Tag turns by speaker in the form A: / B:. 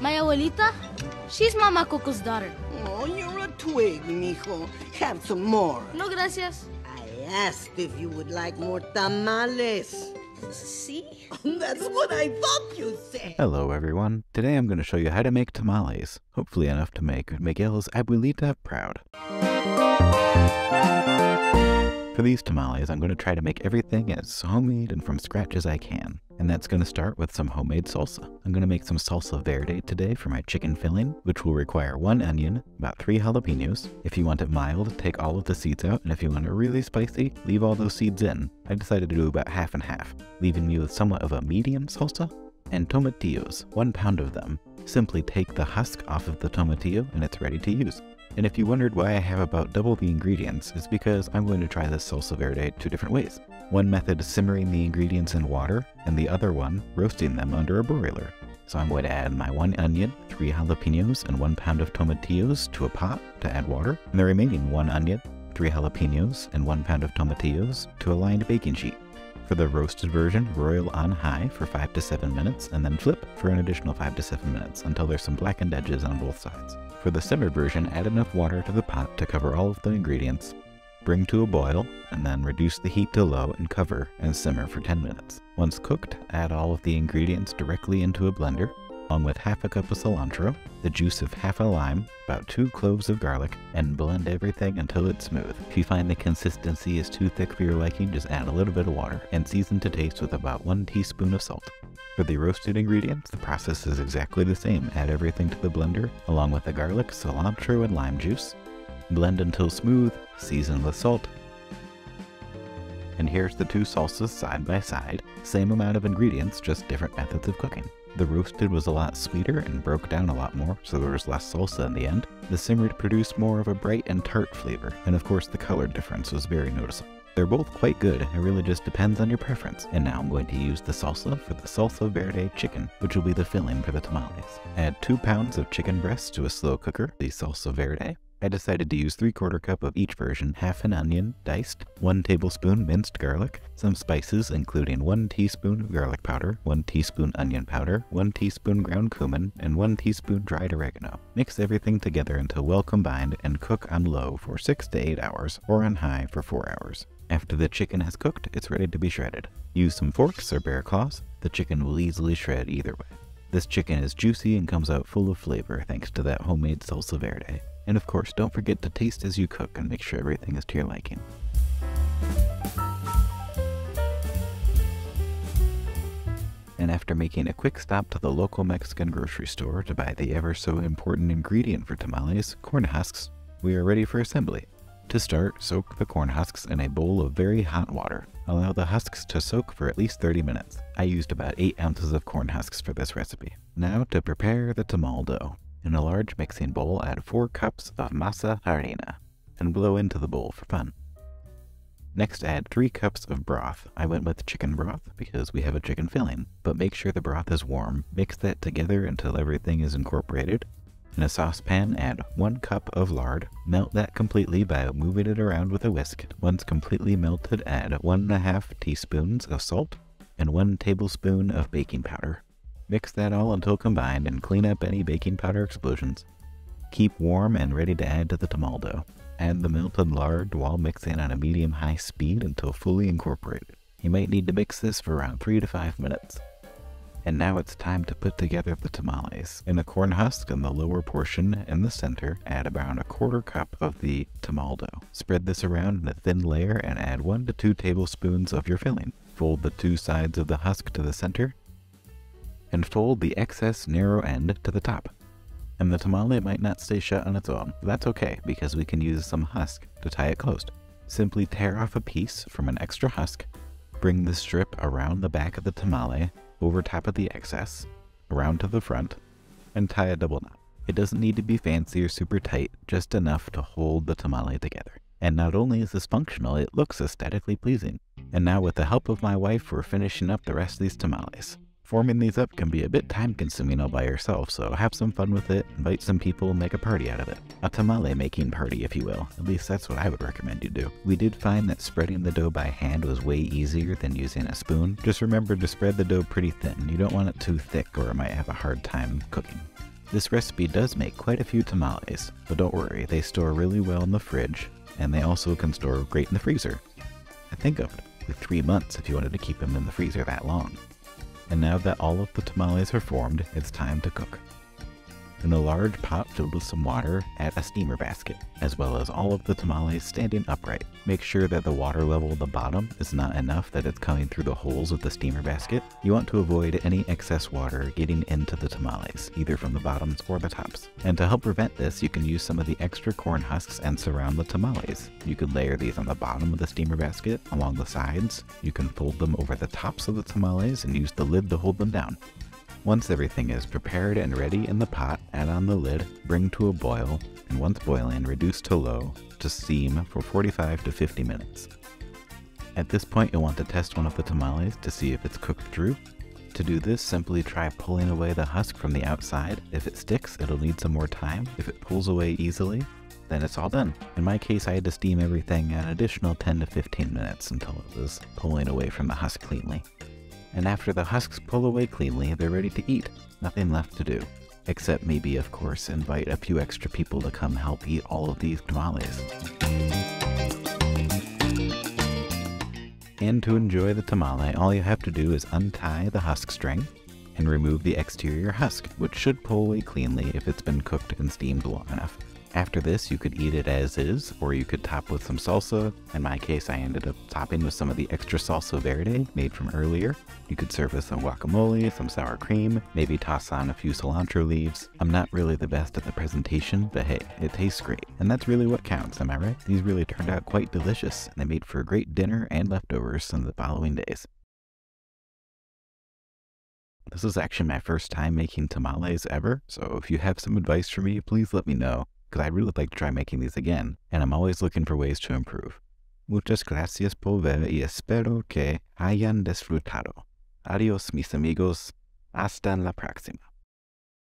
A: My Abuelita? She's Mama Coco's daughter.
B: Oh, you're a twig, mijo. Have some more.
A: No, gracias.
B: I asked if you would like more tamales.
A: See?
B: That's what I thought you said.
C: Hello everyone. Today I'm going to show you how to make tamales. Hopefully enough to make Miguel's Abuelita proud. For these tamales, I'm going to try to make everything as homemade and from scratch as I can. And that's going to start with some homemade salsa. I'm going to make some salsa verde today for my chicken filling, which will require 1 onion, about 3 jalapeños. If you want it mild, take all of the seeds out, and if you want it really spicy, leave all those seeds in. I decided to do about half and half, leaving me with somewhat of a medium salsa. And tomatillos, 1 pound of them. Simply take the husk off of the tomatillo and it's ready to use. And if you wondered why I have about double the ingredients, it's because I'm going to try this salsa verde 2 different ways. One method is simmering the ingredients in water, and the other one roasting them under a broiler. So I'm going to add my 1 onion, 3 jalapeños, and 1 pound of tomatillos to a pot to add water, and the remaining 1 onion, 3 jalapeños, and 1 pound of tomatillos to a lined baking sheet. For the roasted version, broil on high for 5 to 7 minutes, and then flip for an additional 5 to 7 minutes until there's some blackened edges on both sides. For the simmered version, add enough water to the pot to cover all of the ingredients, bring to a boil, and then reduce the heat to low and cover and simmer for 10 minutes. Once cooked, add all of the ingredients directly into a blender, along with half a cup of cilantro, the juice of half a lime, about 2 cloves of garlic, and blend everything until it's smooth. If you find the consistency is too thick for your liking, just add a little bit of water, and season to taste with about 1 teaspoon of salt. For the roasted ingredients, the process is exactly the same. Add everything to the blender, along with the garlic, cilantro, and lime juice. Blend until smooth, season with salt. And here's the 2 salsas side by side. Same amount of ingredients, just different methods of cooking. The roasted was a lot sweeter and broke down a lot more, so there was less salsa in the end. The simmered produced more of a bright and tart flavor, and of course the color difference was very noticeable. They're both quite good, it really just depends on your preference. And now I'm going to use the salsa for the salsa verde chicken, which will be the filling for the tamales. Add 2 pounds of chicken breasts to a slow cooker, the salsa verde. I decided to use 3/4 cup of each version, half an onion, diced, 1 tablespoon minced garlic, some spices including 1 teaspoon garlic powder, 1 teaspoon onion powder, 1 teaspoon ground cumin, and 1 teaspoon dried oregano. Mix everything together until well combined and cook on low for 6 to 8 hours or on high for 4 hours. After the chicken has cooked, it's ready to be shredded. Use some forks or bear claws. The chicken will easily shred either way. This chicken is juicy and comes out full of flavor thanks to that homemade salsa verde. And of course, don't forget to taste as you cook and make sure everything is to your liking. And after making a quick stop to the local Mexican grocery store to buy the ever so important ingredient for tamales, corn husks, we are ready for assembly. To start, soak the corn husks in a bowl of very hot water. Allow the husks to soak for at least 30 minutes. I used about 8 ounces of corn husks for this recipe. Now to prepare the tamal dough. In a large mixing bowl, add 4 cups of masa harina and blow into the bowl for fun. Next, add 3 cups of broth. I went with chicken broth because we have a chicken filling, but make sure the broth is warm. Mix that together until everything is incorporated. In a saucepan, add 1 cup of lard. Melt that completely by moving it around with a whisk. Once completely melted, add 1½ teaspoons of salt and 1 tablespoon of baking powder. Mix that all until combined and clean up any baking powder explosions. Keep warm and ready to add to the tamal dough. Add the melted lard while mixing on a medium-high speed until fully incorporated. You might need to mix this for around 3 to 5 minutes. And now it's time to put together the tamales. In a corn husk in the lower portion in the center, add about 1/4 cup of the tamal dough. Spread this around in a thin layer and add 1 to 2 tablespoons of your filling. Fold the 2 sides of the husk to the center and fold the excess narrow end to the top. And the tamale might not stay shut on its own, but that's okay because we can use some husk to tie it closed. Simply tear off a piece from an extra husk, bring the strip around the back of the tamale, over top of the excess, around to the front, and tie a double knot. It doesn't need to be fancy or super tight, just enough to hold the tamale together. And not only is this functional, it looks aesthetically pleasing. And now with the help of my wife, we're finishing up the rest of these tamales. Forming these up can be a bit time consuming all by yourself, so have some fun with it, invite some people, and make a party out of it. A tamale making party, if you will. At least that's what I would recommend you do. We did find that spreading the dough by hand was way easier than using a spoon. Just remember to spread the dough pretty thin. You don't want it too thick or it might have a hard time cooking. This recipe does make quite a few tamales, but don't worry, they store really well in the fridge, and they also can store great in the freezer. I think up to 3 months if you wanted to keep them in the freezer that long. And now that all of the tamales are formed, it's time to cook. In a large pot filled with some water, add a steamer basket, as well as all of the tamales standing upright. Make sure that the water level at the bottom is not enough that it's coming through the holes of the steamer basket. You want to avoid any excess water getting into the tamales, either from the bottoms or the tops. And to help prevent this, you can use some of the extra corn husks and surround the tamales. You could layer these on the bottom of the steamer basket, along the sides. You can fold them over the tops of the tamales and use the lid to hold them down. Once everything is prepared and ready in the pot, add on the lid, bring to a boil, and once boiling, reduce to low to steam for 45 to 50 minutes. At this point, you'll want to test one of the tamales to see if it's cooked through. To do this, simply try pulling away the husk from the outside. If it sticks, it'll need some more time. If it pulls away easily, then it's all done. In my case, I had to steam everything an additional 10 to 15 minutes until it was pulling away from the husk cleanly. And after the husks pull away cleanly, they're ready to eat. Nothing left to do. Except maybe, of course, invite a few extra people to come help eat all of these tamales. And to enjoy the tamale, all you have to do is untie the husk string and remove the exterior husk, which should pull away cleanly if it's been cooked and steamed long enough. After this, you could eat it as is, or you could top with some salsa. In my case, I ended up topping with some of the extra Salsa Verde made from earlier. You could serve with some guacamole, some sour cream, maybe toss on a few cilantro leaves. I'm not really the best at the presentation, but hey, it tastes great. And that's really what counts, am I right? These really turned out quite delicious, and they made for a great dinner and leftovers in the following days. This is actually my first time making tamales ever, so if you have some advice for me, please let me know, because I'd really like to try making these again, and I'm always looking for ways to improve. Muchas gracias por ver y espero que hayan disfrutado. Adiós mis amigos, hasta la próxima.